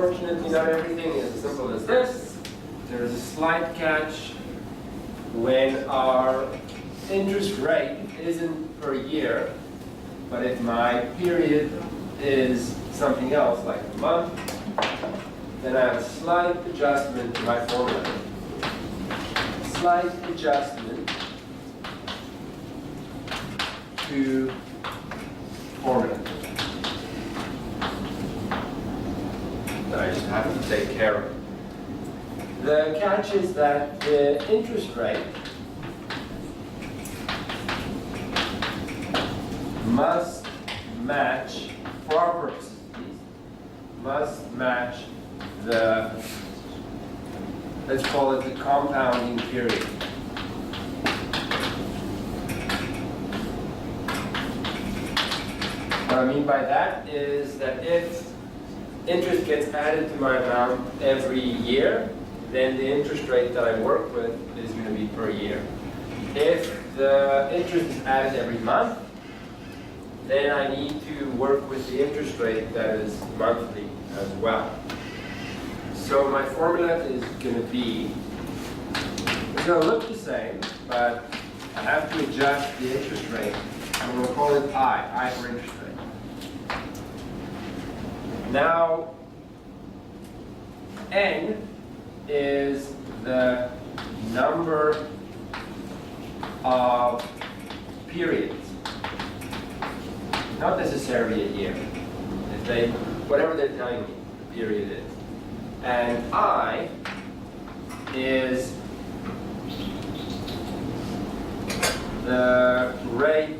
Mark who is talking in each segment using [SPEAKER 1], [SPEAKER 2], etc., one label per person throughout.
[SPEAKER 1] Unfortunately, not everything is as simple as this. There's a slight catch when our interest rate isn't per year, but if my period is something else, like a month, then I have a slight adjustment to my formula. Slight adjustment to formula. That I just have to take care of. The catch is that the interest rate must match, for our purposes, please, must match the, let's call it the compounding period. What I mean by that is that if interest gets added to my amount every year, then the interest rate that I work with is going to be per year. If the interest is added every month, then I need to work with the interest rate that is monthly as well. So my formula is going to be, it's going to look the same, but I have to adjust the interest rate. I'm going to call it I for interest rate. Now, N is the number of periods, not necessarily a year. If they, whatever they're telling me the period is. And I is the rate,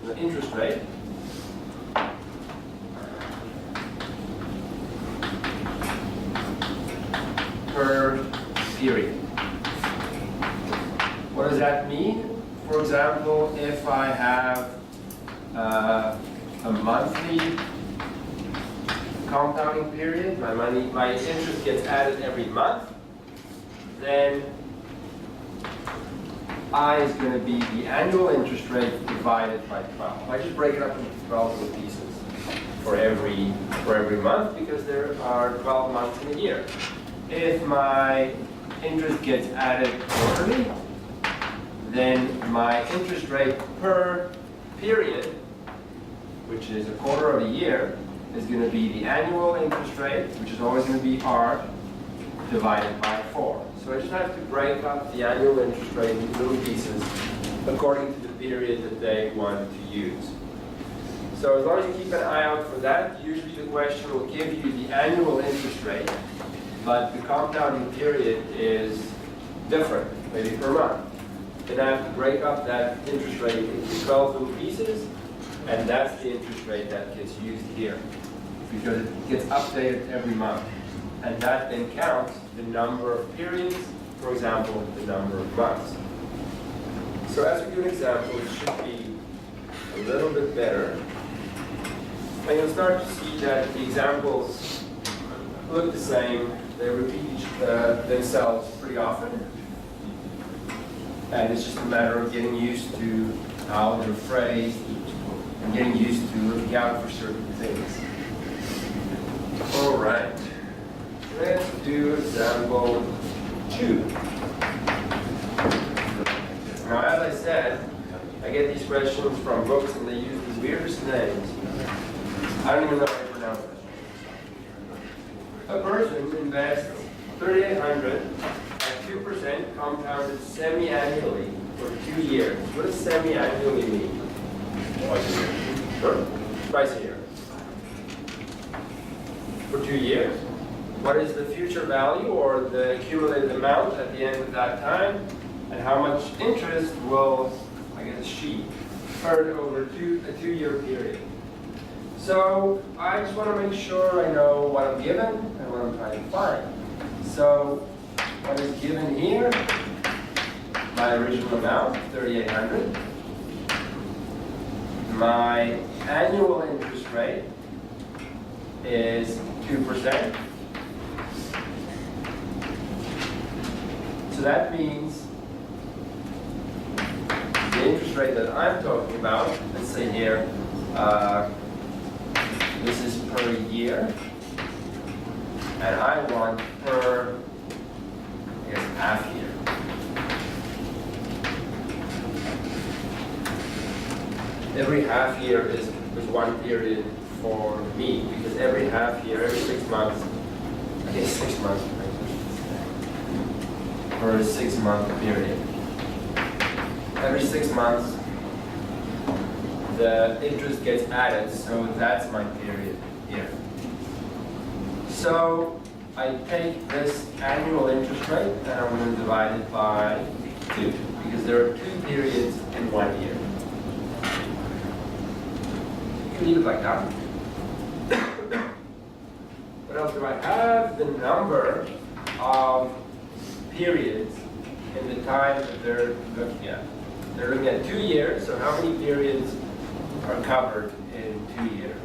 [SPEAKER 1] the interest rate per period. What does that mean? For example, if I have a monthly compounding period, my interest gets added every month, then I is going to be the annual interest rate divided by 12. I just break it up into 12 little pieces for every month, because there are 12 months in a year. If my interest gets added quarterly, then my interest rate per period, which is a quarter of a year, is going to be the annual interest rate, which is always going to be R, divided by 4. So I just have to break up the annual interest rate into little pieces according to the period that they want to use. So as long as you keep an eye out for that, usually the question will give you the annual interest rate, but the compounding period is different, maybe per month. Then I have to break up that interest rate into 12 little pieces, and that's the interest rate that gets used here, because it gets updated every month. And that then counts the number of periods, for example, the number of months. So as we do an example, it should be a little bit better. And you'll start to see that the examples look the same. They repeat themselves pretty often. And it's just a matter of getting used to how they're phrased and getting used to looking out for certain things. All right. Let's do example 2. Now, as I said, I get these questions from books and they use these weirdest names. I don't even know how to pronounce it. A person invests $3,800 at 2% compounded semi-annually for 2 years. What does semi-annually mean? Twice a year. Sure. Twice a year. For 2 years. What is the future value or the accumulated amount at the end of that time? And how much interest will, I guess, she earn over a 2-year period? So I just want to make sure I know what I'm given and what I'm trying to find. So what is given here? My original amount, $3,800. My annual interest rate is 2%. So that means the interest rate that I'm talking about, let's say here, this is per year, and I want per, I guess, half year. Every half year is one period for me, because every half year, every 6 months, I guess 6 months, for a 6 month period. Every 6 months, the interest gets added, so that's my period here. So I take this annual interest rate and I'm going to divide it by 2, because there are 2 periods in 1 year. You can leave it like that. What else do I have? The number of periods in the time that they're looking at. They're looking at 2 years, so how many periods are covered in 2 years?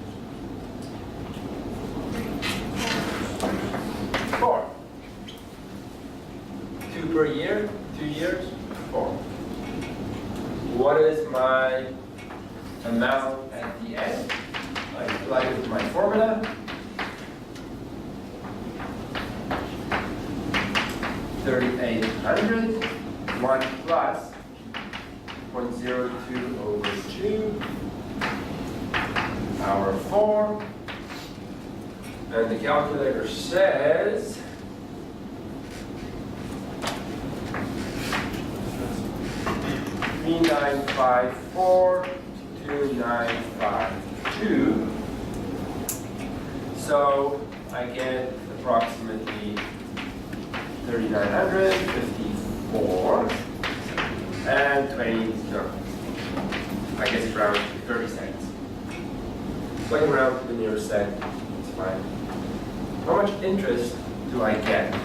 [SPEAKER 1] 4. 2 per year, 2 years, 4. What is my amount at the end? I apply it with my formula. 3,800, 1 plus 0.02 over 2, power 4. And the calculator says 3,954,2,952. So I get approximately 3,954 and 20, no, I guess it's around 30 cents. Going around to the nearest cent, it's fine. How much interest do I get? How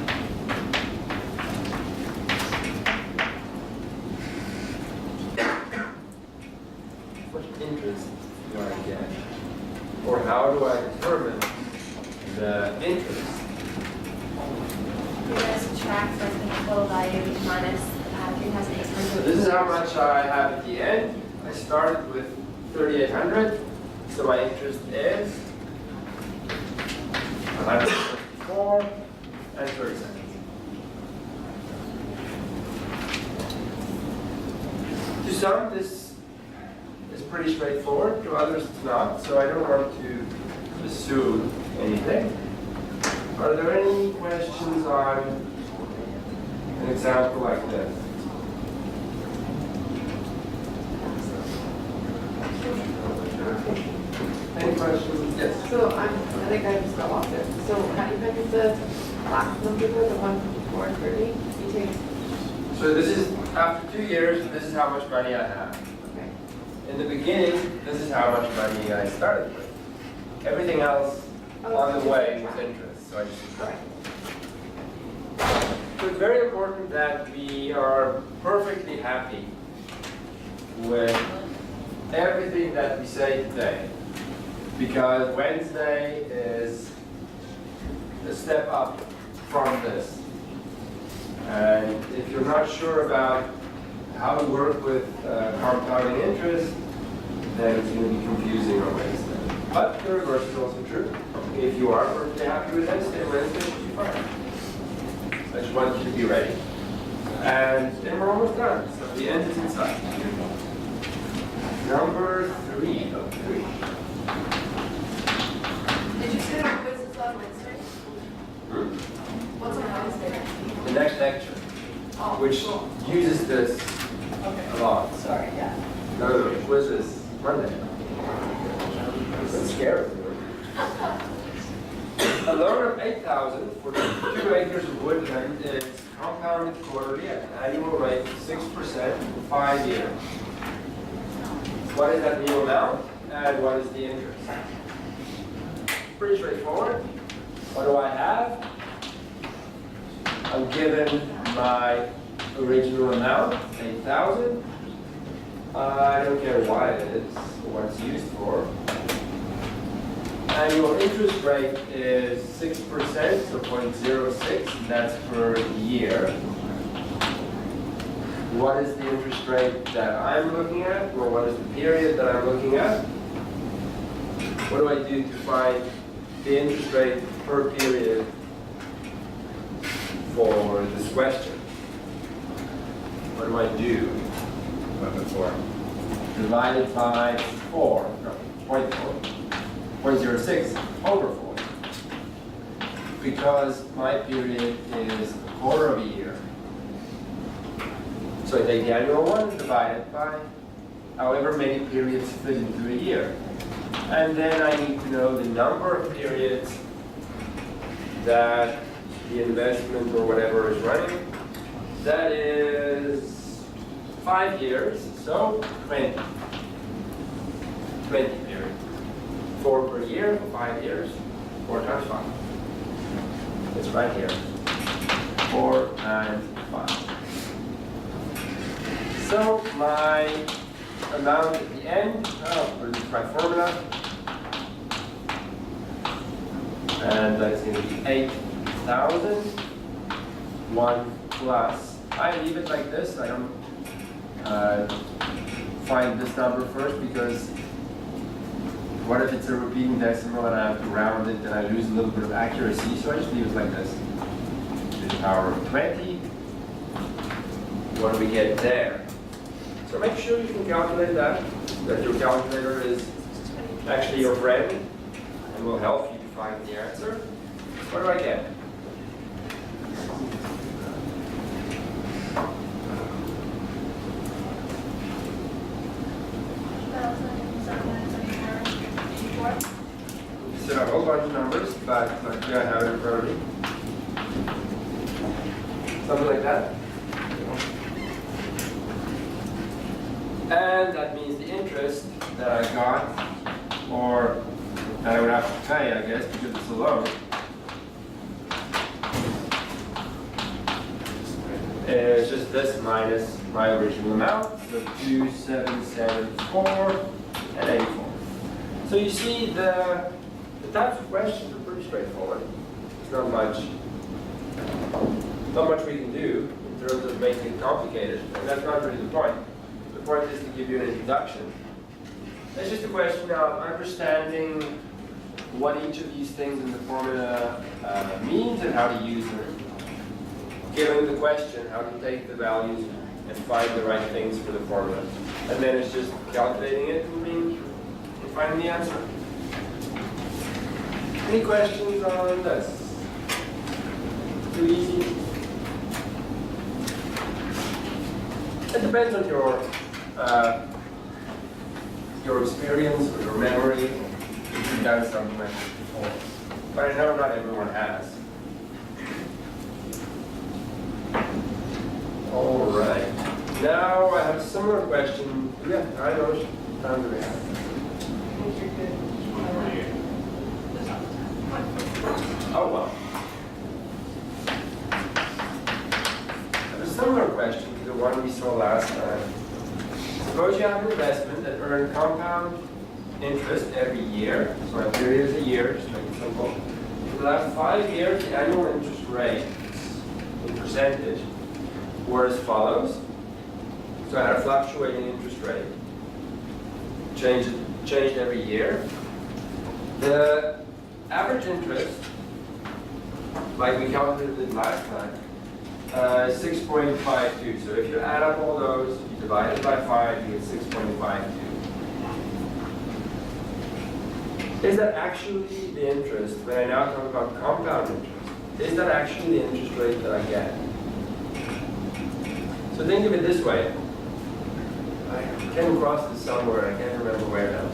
[SPEAKER 1] much interest do I get? Or how do I determine the interest?
[SPEAKER 2] You're going to subtract from the total value minus 3,800.
[SPEAKER 1] So this is how much I have at the end. I started with 3,800, so my interest is 154 and 30 cents. To some, this is pretty straightforward. To others, it's not. So I don't want to assume anything. Are there any questions on an example like this? Any questions? Yes.
[SPEAKER 3] So I think I just got lost there. So how do you pick the last number, the 154 and 30? You take.
[SPEAKER 1] So this is after 2 years. This is how much money I have.
[SPEAKER 3] Okay.
[SPEAKER 1] In the beginning, this is how much money I started with. Everything else on the way was interest. So I just subtract. So it's very important that we are perfectly happy with everything that we say today, because Wednesday is a step up from this. And if you're not sure about how to work with compounding interest, then it's going to be confusing on Wednesday. But the reverse is also true. If you are perfectly happy with Wednesday, Wednesday should be fine. So I just want you to be ready. And then we're almost done. So the end is inside. Number 3 of 3.
[SPEAKER 3] Did you say that quiz is on Wednesday? What's on Wednesday?
[SPEAKER 1] The next lecture, which uses this a lot.
[SPEAKER 3] Sorry, yeah.
[SPEAKER 1] No, the quiz is Monday. This is scary. A loan of 8,000 for 2 acres of woodland is compounded quarterly at an annual rate of 6% for 5 years. What is that new amount and what is the interest? Pretty straightforward. What do I have? I'm given my original amount, 8,000. I don't care why it is, or what it's used for. Annual interest rate is 6%, so 0.06, and that's per year. What is the interest rate that I'm looking at, or what is the period that I'm looking at? What do I do to find the interest rate per period for this question. What do I do? Before divided by 4, no, 0.06 over 4. Because my period is a quarter of a year. So I take the annual one and divide it by however many periods fit into a year. And then I need to know the number of periods that the investment or whatever is running. That is 5 years, so 20. 20 periods. 4 per year for 5 years. 4 times 5. It's right here. 4 times 5. So my amount at the end, I'll put it into my formula. And that's going to be 8,000. 1 plus. I leave it like this. I don't find this number first because what if it's a repeating decimal and I have to round it and I lose a little bit of accuracy? So I just leave it like this. To the power of 20. What do we get there? So make sure you can calculate that your calculator is actually your friend and will help you to find the answer. What do I get? So a whole bunch of numbers, but luckily I have it in front of me. Something like that. And that means the interest that I got, or that I would have to pay, I guess, because it's a loan, is just this minus my original amount, so 2,774 and 84. So you see the types of questions are pretty straightforward. There's not much we can do in terms of making it complicated, and that's not really the point. The point is to give you an introduction. It's just a question of understanding what each of these things in the formula means and how to use them. Given the question, how to take the values and find the right things for the formula. And then it's just calculating it and finding the answer. Any questions on this? Too easy? It depends on your experience or your memory, if you've done something like this before. But I know not everyone has. All right. Now I have a similar question. Yeah, I know. Time do we have? Oh, well. I have a similar question to the one we saw last time. Suppose you have an investment that earns compound interest every year. So my period is a year, just make it simple. For the last 5 years, the annual interest rate in percentage were as follows. So I had a fluctuating interest rate. Changed every year. The average interest, like we calculated it last time, 6.52. So if you add up all those, you divide it by 5, you get 6.52. Is that actually the interest, when I now talk about compound interest, is that actually the interest rate that I get? So think of it this way. I came across this somewhere, I can't remember where now.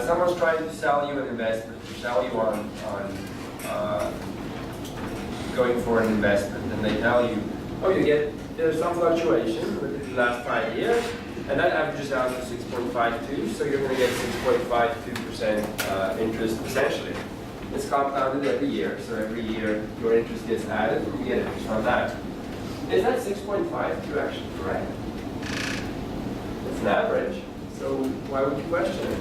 [SPEAKER 1] Someone's trying to sell you an investment, to sell you on going for an investment, and they tell you, oh, there's some fluctuation within the last 5 years, and that averages out to 6.52, so you're going to get 6.52% interest essentially. It's compounded every year, so every year your interest gets added, and you get interest on that. Is that 6.52 actually correct? It's an average, so why would you question it?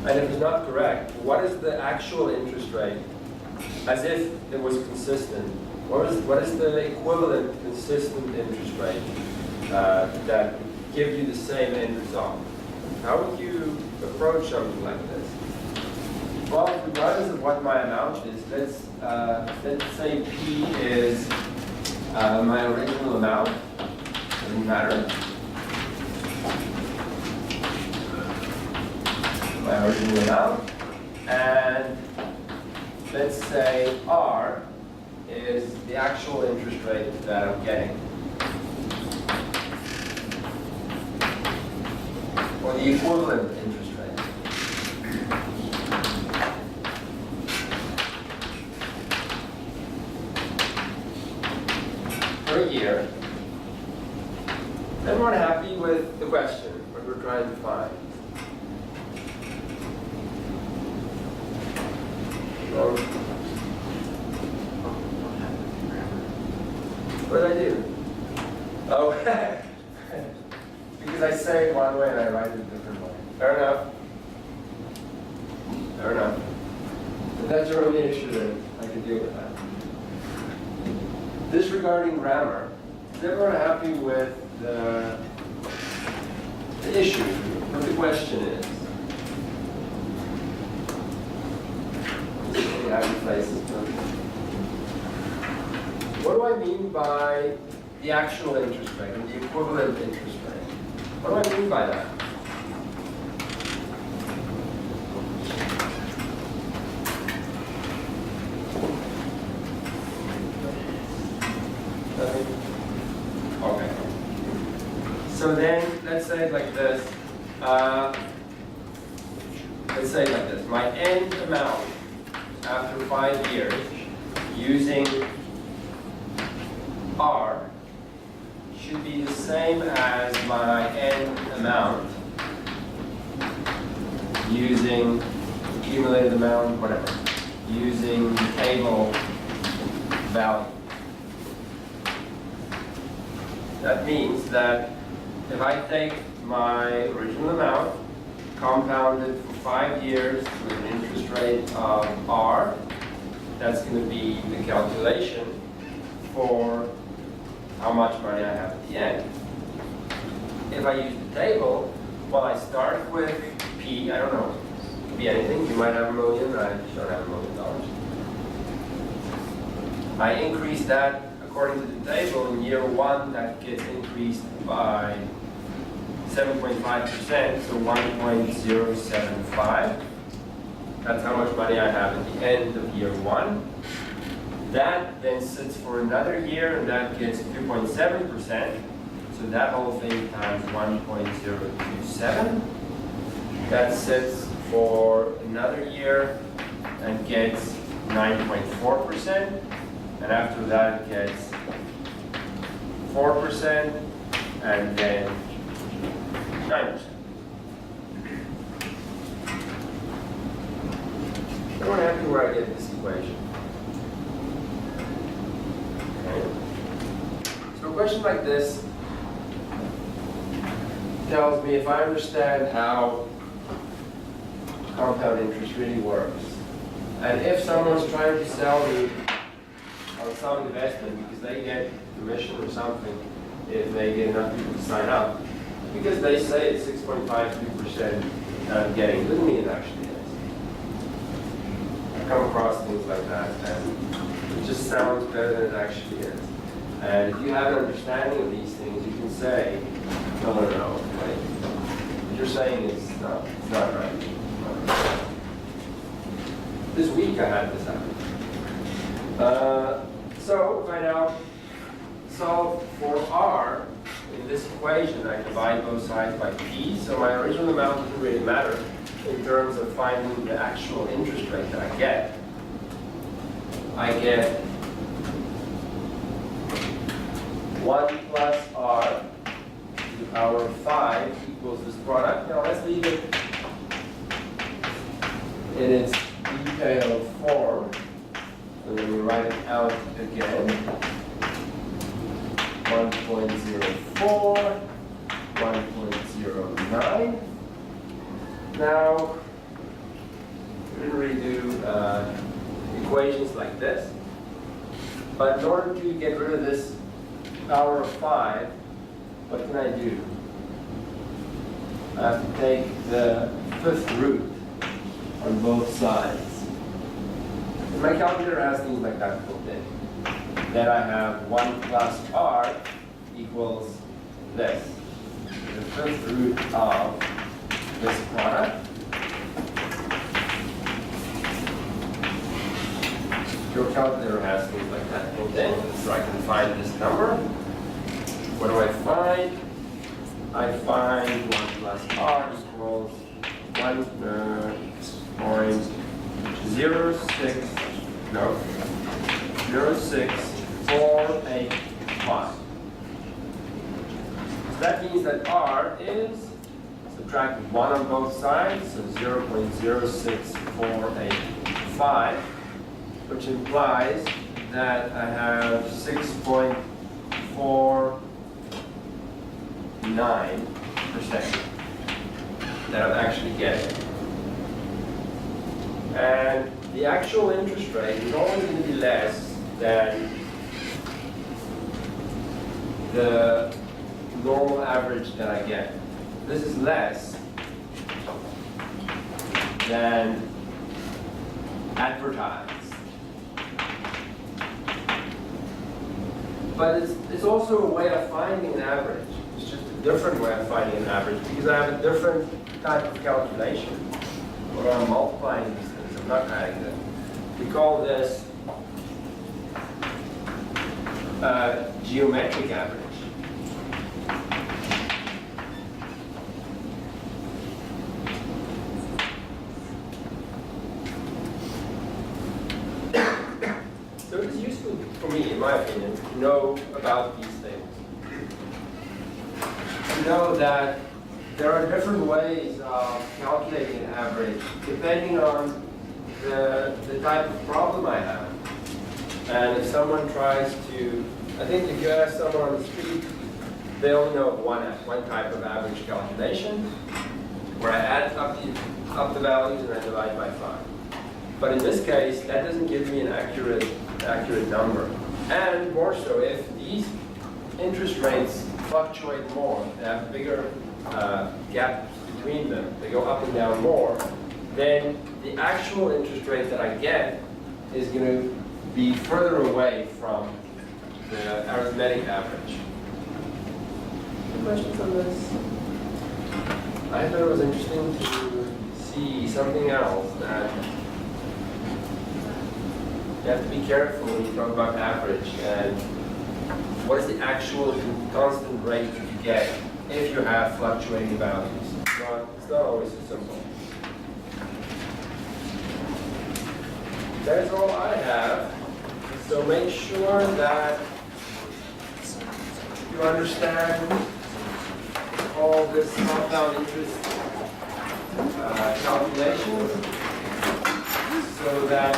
[SPEAKER 1] And if it's not correct, what is the actual interest rate? As if it was consistent. What is the equivalent consistent interest rate that give you the same end result? How would you approach something like this? Well, regardless of what my amount is, let's say P is my original amount. Doesn't matter. My original amount. And let's say R is the actual interest rate that I'm getting. Or the equivalent interest rate. Per year. Everyone happy with the question, what we're trying to find? No? What did I do? Oh, because I say it one way and I write it a different way. Fair enough. Fair enough. If that's your only issue, then I can deal with that. Disregarding grammar, is everyone happy with the issue, what the question is? Happy places. What do I mean by the actual interest rate and the equivalent interest rate? What do I mean by that? Okay. So then, let's say it like this. Let's say it like this. My end amount after 5 years using R should be the same as my end amount using accumulated amount, whatever, using table value. That means that if I take my original amount, compounded for 5 years with an interest rate of R, that's going to be the calculation for how much money I have at the end. If I use the table, well, I start with P, I don't know, it could be anything. You might have $1 million, I don't have $1 million. I increase that according to the table. In year 1, that gets increased by 7.5%, so 1.075. That's how much money I have at the end of year 1. That then sits for another year, and that gets 2.7%. So that whole thing times 1.027. That sits for another year and gets 9.4%. And after that gets 4%, and then 9%. Everyone happy where I get this equation? Okay. So a question like this tells me if I understand how compound interest really works, and if someone's trying to sell me on some investment because they get commission or something if they get enough people to sign up, because they say it's 6.52% that I'm getting, doesn't mean it actually is. I come across things like that, and it just sounds better than it actually is. And if you have an understanding of these things, you can say, no, wait. What you're saying is no, it's not right. This week I had this happen. So if I now solve for R in this equation, I divide both sides by P, so my original amount doesn't really matter in terms of finding the actual interest rate that I get. I get 1 plus R to the power of 5 equals this product. Now let's leave it in its detailed form. And then we write it out again. 1.04, 1.09. Now, we didn't really do equations like this. But in order to get rid of this power of 5, what can I do? I have to take the 5th root on both sides. And my calculator has things like that built in. Then I have 1 plus r equals this. The fifth root of this product. Your calculator has things like that built in, so I can find this number. What do I find? I find 1 plus r equals 0.0648. So that means that r is, subtract 1 on both sides, so 0.06485, which implies that I have 6.49% that I'm actually getting. And the actual interest rate is always going to be less than the normal average that I get. This is less than advertised. But it's also a way of finding an average. It's just a different way of finding an average because I have a different type of calculation where I'm multiplying these things, I'm not adding them. We call this geometric average. So it is useful for me, in my opinion, to know about these things. To know that there are different ways of calculating an average depending on the type of problem I have. And if someone tries to, I think if you ask someone on the street, they only know one type of average calculation, where I add up the values and I divide by 5. But in this case, that doesn't give me an accurate number. And more so, if these interest rates fluctuate more, they have a bigger gap between them, they go up and down more, then the actual interest rate that I get is going to be further away from the arithmetic average. Any questions on this? I thought it was interesting to see something else that you have to be careful when you talk about average and what is the actual constant rate that you get if you have fluctuating values. It's not always so simple. That's all I have. So make sure that you understand all this compound interest calculations so that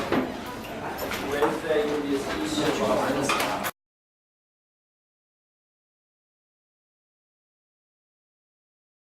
[SPEAKER 1] Wednesday will be as easy as possible.